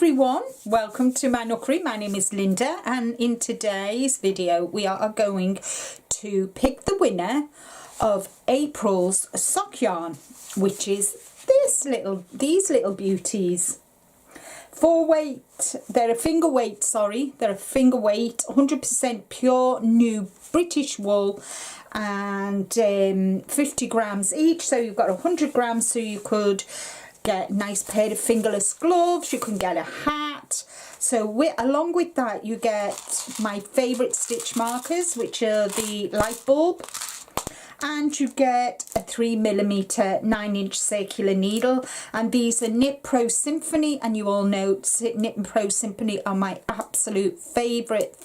everyone, welcome to my nookery. My name is Linda, and in today's video we are going to pick the winner of April's sock yarn, which is these little beauties. They're a finger weight, 100% pure new British wool, and 50 grams each, so you've got 100 grams, so you could get a nice pair of fingerless gloves, you can get a hat. So along with that you get my favourite stitch markers, which are the light bulb, and you get a 3mm 9-inch circular needle, and these are Knit Pro Symphony, and you all know Knit Pro Symphony are my absolute favourite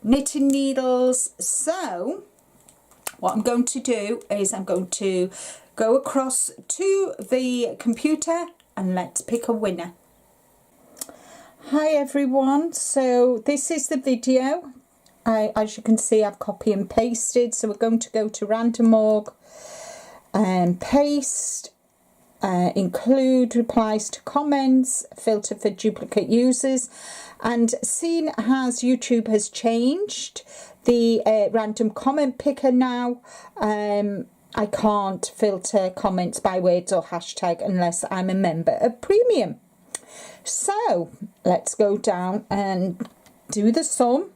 knitting needles. So what I'm going to do is I'm going to go across to the computer and let's pick a winner. Hi everyone, so this is the video. As you can see, I've copy and pasted, so we're going to go to random org and paste, include replies to comments, filter for duplicate users, and seeing as YouTube has changed the random comment picker now, I can't filter comments by words or hashtag unless I'm a member of Premium. So let's go down and do the sum.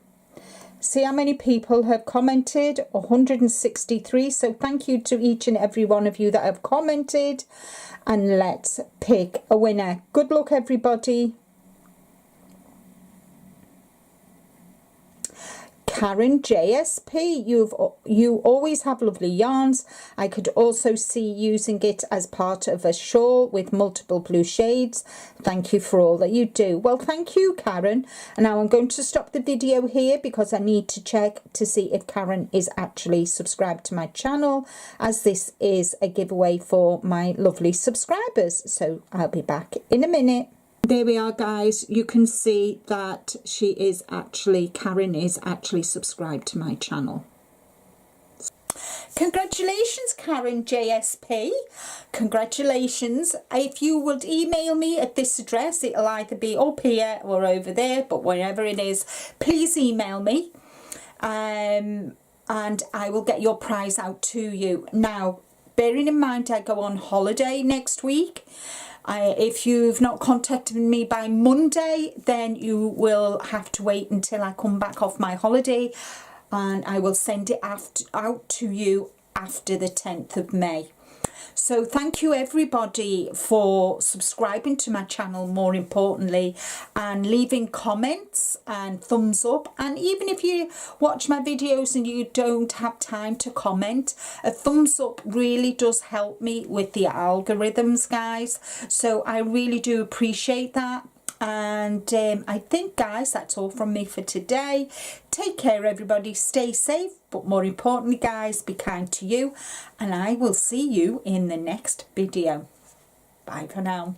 See how many people have commented. 163. So thank you to each and every one of you that have commented, and let's pick a winner. Good luck everybody. Karen JSP, you always have lovely yarns. I could also see using it as part of a shawl with multiple blue shades. Thank you for all that you do. Well, thank you, Karen. And now I'm going to stop the video here because I need to check to see if Karen is actually subscribed to my channel, as this is a giveaway for my lovely subscribers. So I'll be back in a minute. There we are, guys. You can see that Karen is actually subscribed to my channel. Congratulations, Karen JSP. Congratulations. If you would email me at this address, it'll either be up here or over there, but wherever it is, please email me. And I will get your prize out to you. Now, bearing in mind I go on holiday next week, if you've not contacted me by Monday, then you will have to wait until I come back off my holiday, and I will send it out to you after the 10th of May. So thank you everybody for subscribing to my channel, more importantly, and leaving comments and thumbs up. And even if you watch my videos and you don't have time to comment, a thumbs up really does help me with the algorithms, guys. So I really do appreciate that. And I think, guys, that's all from me for today. Take care everybody, stay safe, but more importantly, guys, be kind to you, and I will see you in the next video. Bye for now.